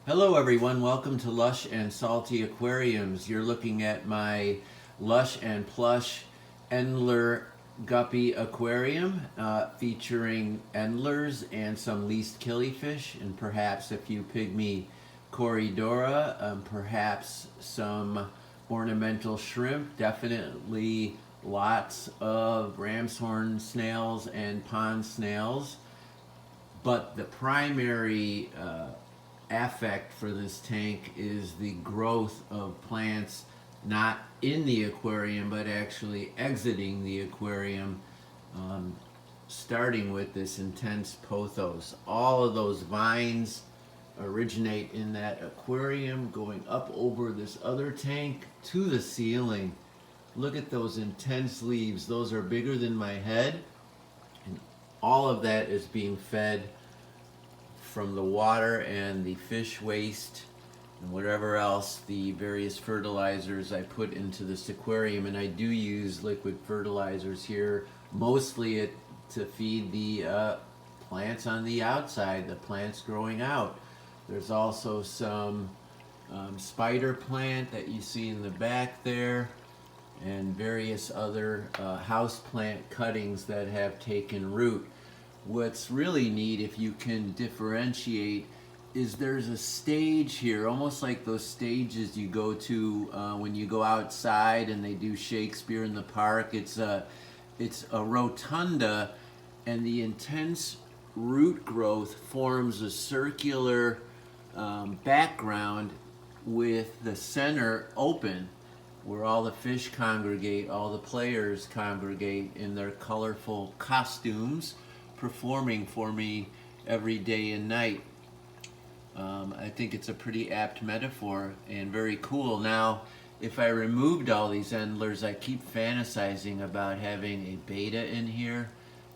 Hello everyone, welcome to Lush and Salty Aquariums. You're looking at my Lush and Plush Endler Guppy Aquarium featuring endlers and some least killifish and perhaps a few pygmy corridora, perhaps some ornamental shrimp, definitely lots of ram's horn snails and pond snails. But the primary affect for this tank is the growth of plants not in the aquarium but actually exiting the aquarium, starting with this intense pothos. All of those vines originate in that aquarium, going up over this other tank to the ceiling. Look at those intense leaves. Those are bigger than my head, and all of that is being fed from the water and the fish waste and whatever else, the various fertilizers I put into this aquarium. And I do use liquid fertilizers here, mostly to feed the plants on the outside, the plants growing out. There's also some spider plant that you see in the back there, and various other house plant cuttings that have taken root. What's really neat, if you can differentiate, is there's a stage here, almost like those stages you go to when you go outside and they do Shakespeare in the park. It's a rotunda, and the intense root growth forms a circular background with the center open, where all the fish congregate, all the players congregate in their colorful costumes, performing for me every day and night. I think it's a pretty apt metaphor and very cool. Now, if I removed all these endlers, I keep fantasizing about having a beta in here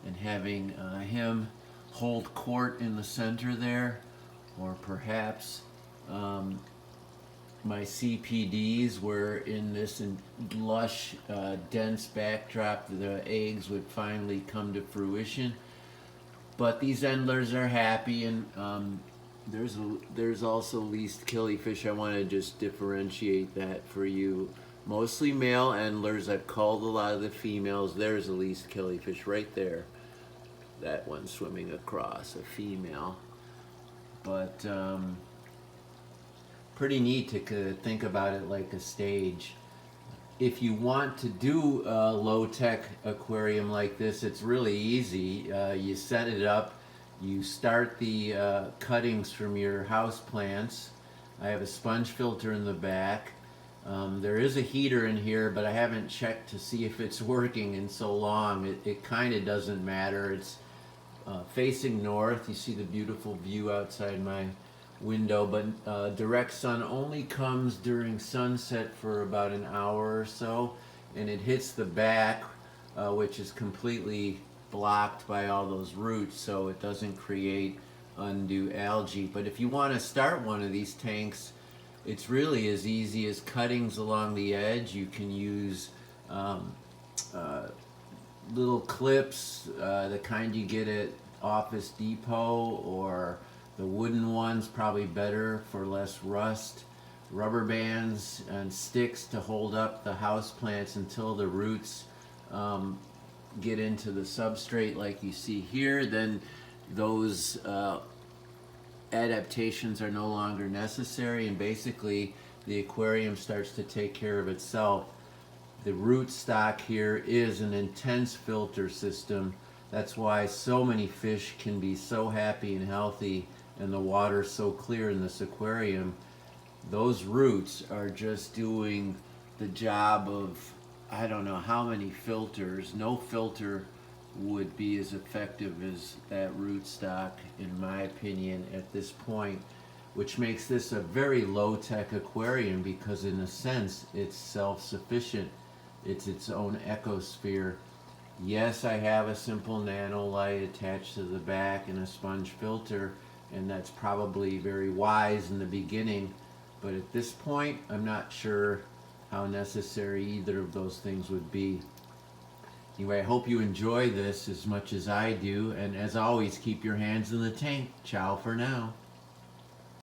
and having him hold court in the center there, or perhaps my CPDs were in this lush, dense backdrop, the eggs would finally come to fruition. But these endlers are happy, and there's also least killifish. I want to just differentiate that for you. Mostly male endlers. I've called a lot of the females. There's a least killifish right there. That one swimming across, a female. But pretty neat to think about it like a stage. If you want to do a low-tech aquarium like this, it's really easy. You set it up, you start the cuttings from your house plants. I have a sponge filter in the back. There is a heater in here, but I haven't checked to see if it's working in so long. It kind of doesn't matter. It's facing north. You see the beautiful view outside my window, but direct sun only comes during sunset for about an hour or so, and it hits the back, which is completely blocked by all those roots, so it doesn't create undue algae. But if you want to start one of these tanks, it's really as easy as cuttings along the edge. You can use little clips, the kind you get at Office Depot, or the wooden ones, probably better for less rust. Rubber bands and sticks to hold up the house plants until the roots get into the substrate like you see here. Then those adaptations are no longer necessary, and basically the aquarium starts to take care of itself. The root stock here is an intense filter system. That's why so many fish can be so happy and healthy and the water so clear in this aquarium. Those roots are just doing the job of I don't know how many filters. No filter would be as effective as that rootstock, in my opinion, at this point, which makes this a very low-tech aquarium because in a sense it's self-sufficient. It's its own ecosphere. Yes, I have a simple nano light attached to the back and a sponge filter, and that's probably very wise in the beginning, but at this point I'm not sure how necessary either of those things would be. Anyway, I hope you enjoy this as much as I do, and as always, keep your hands in the tank. Ciao for now.